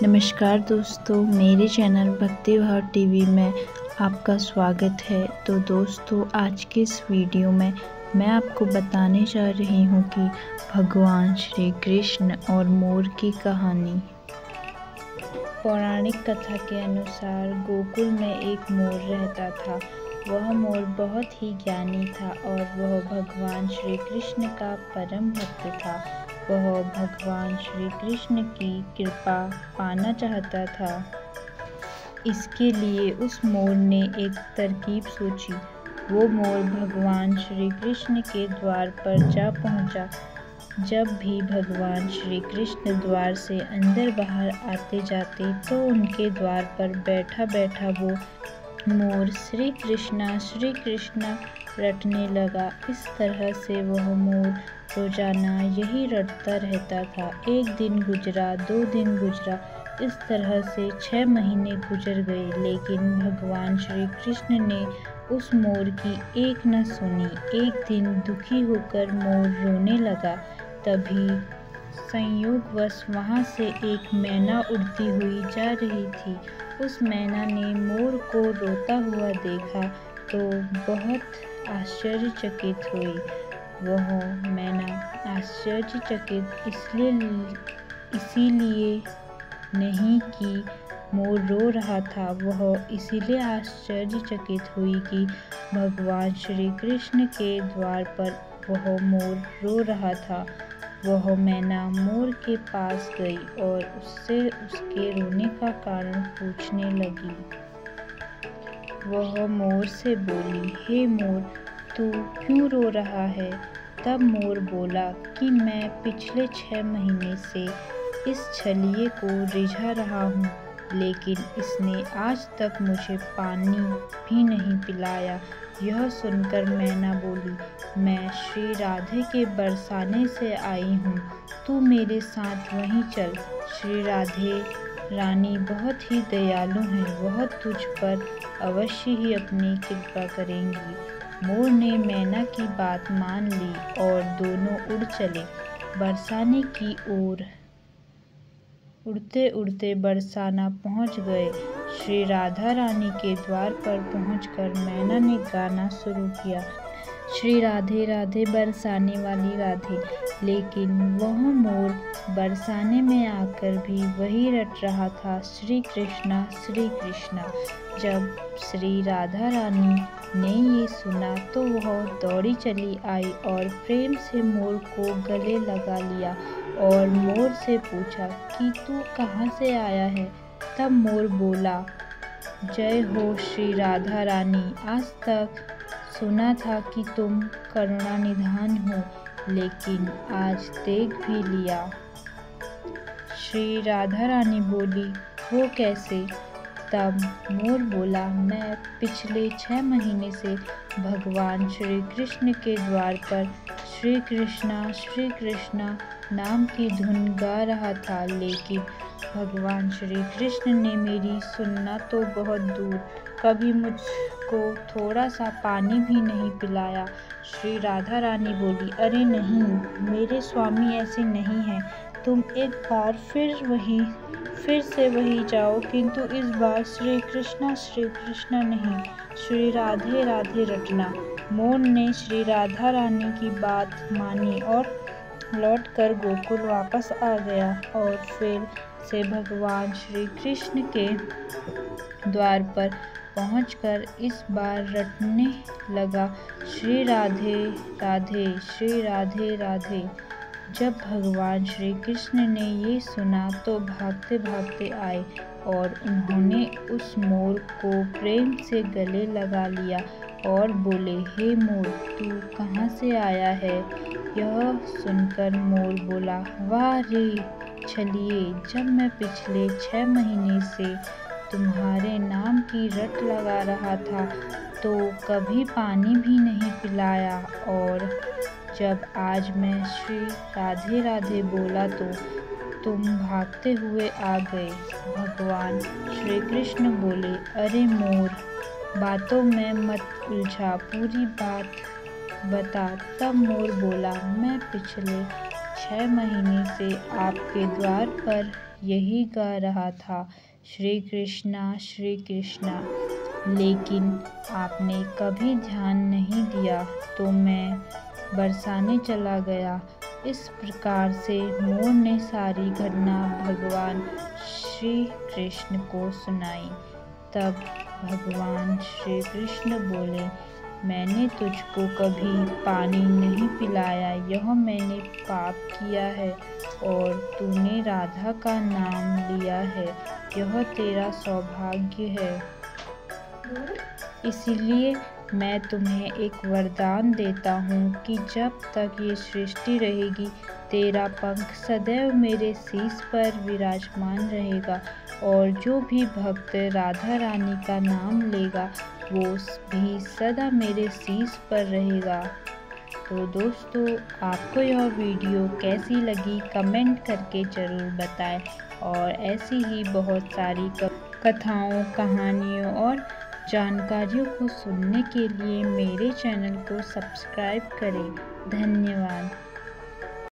नमस्कार दोस्तों, मेरे चैनल भक्ति भाव टीवी में आपका स्वागत है। तो दोस्तों, आज के इस वीडियो में मैं आपको बताने जा रही हूँ कि भगवान श्री कृष्ण और मोर की कहानी। पौराणिक कथा के अनुसार गोकुल में एक मोर रहता था। वह मोर बहुत ही ज्ञानी था और वह भगवान श्री कृष्ण का परम भक्त था। वह भगवान श्री कृष्ण की कृपा पाना चाहता था। इसके लिए उस मोर ने एक तरकीब सोची। वो मोर भगवान श्री कृष्ण के द्वार पर जा पहुंचा। जब भी भगवान श्री कृष्ण द्वार से अंदर बाहर आते जाते तो उनके द्वार पर बैठा बैठा वो मोर श्री कृष्णा रटने लगा। इस तरह से वह मोर रोजाना यही रटता रहता था। एक दिन गुजरा, 2 दिन गुजरा, इस तरह से 6 महीने गुजर गए, लेकिन भगवान श्री कृष्ण ने उस मोर की एक न सुनी। एक दिन दुखी होकर मोर रोने लगा। तभी संयोगवश वहाँ से एक मैना उड़ती हुई जा रही थी। उस मैना ने मोर को रोता हुआ देखा तो बहुत आश्चर्यचकित हुई। वह मैना आश्चर्यचकित इसीलिए नहीं कि मोर रो रहा था, वह इसीलिए आश्चर्यचकित हुई कि भगवान श्री कृष्ण के द्वार पर वह मोर रो रहा था। वह मैना मोर के पास गई और उससे उसके रोने का कारण पूछने लगी। वह मोर से बोली, हे मोर, तू क्यों रो रहा है? तब मोर बोला कि मैं पिछले 6 महीने से इस छलिए को रिझा रहा हूँ, लेकिन इसने आज तक मुझे पानी भी नहीं पिलाया। यह सुनकर मैना बोली, मैं श्री राधे के बरसाने से आई हूँ, तू मेरे साथ वहीं चल। श्री राधे रानी बहुत ही दयालु हैं, वह तुझ पर अवश्य ही अपनी कृपा करेंगी। मोर ने मैना की बात मान ली और दोनों उड़ चले बरसाने की ओर। उड़ते उड़ते बरसाना पहुंच गए। श्री राधा रानी के द्वार पर पहुंचकर मैना ने गाना शुरू किया, श्री राधे राधे बरसाने वाली राधे। लेकिन वह मोर बरसाने में आकर भी वही रट रहा था, श्री कृष्णा श्री कृष्णा। जब श्री राधा रानी ने ये सुना तो वह दौड़ी चली आई और प्रेम से मोर को गले लगा लिया और मोर से पूछा कि तू कहाँ से आया है? तब मोर बोला, जय हो श्री राधा रानी, आज तक सुना था कि तुम करुणा निधान हो, लेकिन आज देख भी लिया। श्री राधा रानी बोली, वो कैसे? तब मोर बोला, मैं पिछले 6 महीने से भगवान श्री कृष्ण के द्वार पर श्री कृष्णा नाम की धुन गा रहा था, लेकिन भगवान श्री कृष्ण ने मेरी सुनना तो बहुत दूर, कभी मुझको थोड़ा सा पानी भी नहीं पिलाया। श्री राधा रानी बोली, अरे नहीं, मेरे स्वामी ऐसे नहीं हैं। तुम एक बार फिर से वही जाओ, किंतु इस बार श्री कृष्णा नहीं, श्री राधे राधे रटना। मोर ने श्री राधा रानी की बात मानी और लौटकर गोकुल वापस आ गया और फिर से भगवान श्री कृष्ण के द्वार पर पहुंचकर इस बार रटने लगा, श्री राधे राधे। जब भगवान श्री कृष्ण ने ये सुना तो भागते भागते आए और उन्होंने उस मोर को प्रेम से गले लगा लिया और बोले, हे मोर, तू कहाँ से आया है? यह सुनकर मोर बोला, वाह रे छलिए, जब मैं पिछले 6 महीने से तुम्हारे नाम की रट लगा रहा था तो कभी पानी भी नहीं पिलाया, और जब आज मैं श्री राधे राधे बोला तो तुम भागते हुए आ गए। भगवान श्री कृष्ण बोले, अरे मोर, बातों में मत उलझा, पूरी बात बता। तब मोर बोला, मैं पिछले 6 महीने से आपके द्वार पर यही गा रहा था, श्री कृष्णा। लेकिन आपने कभी ध्यान नहीं दिया तो मैं बरसाने चला गया। इस प्रकार से मोर ने सारी घटना भगवान श्री कृष्ण को सुनाई। तब भगवान श्री कृष्ण बोले, मैंने तुझको कभी पानी नहीं पिलाया, यह मैंने पाप किया है, और तूने राधा का नाम लिया है, यह तेरा सौभाग्य है। इसलिए मैं तुम्हें एक वरदान देता हूँ कि जब तक ये सृष्टि रहेगी, तेरा पंख सदैव मेरे शीश पर विराजमान रहेगा, और जो भी भक्त राधा रानी का नाम लेगा वो भी सदा मेरे शीश पर रहेगा। तो दोस्तों, आपको यह वीडियो कैसी लगी कमेंट करके ज़रूर बताएं, और ऐसी ही बहुत सारी कथाओं, कहानियों और जानकारियों को सुनने के लिए मेरे चैनल को सब्सक्राइब करें। धन्यवाद।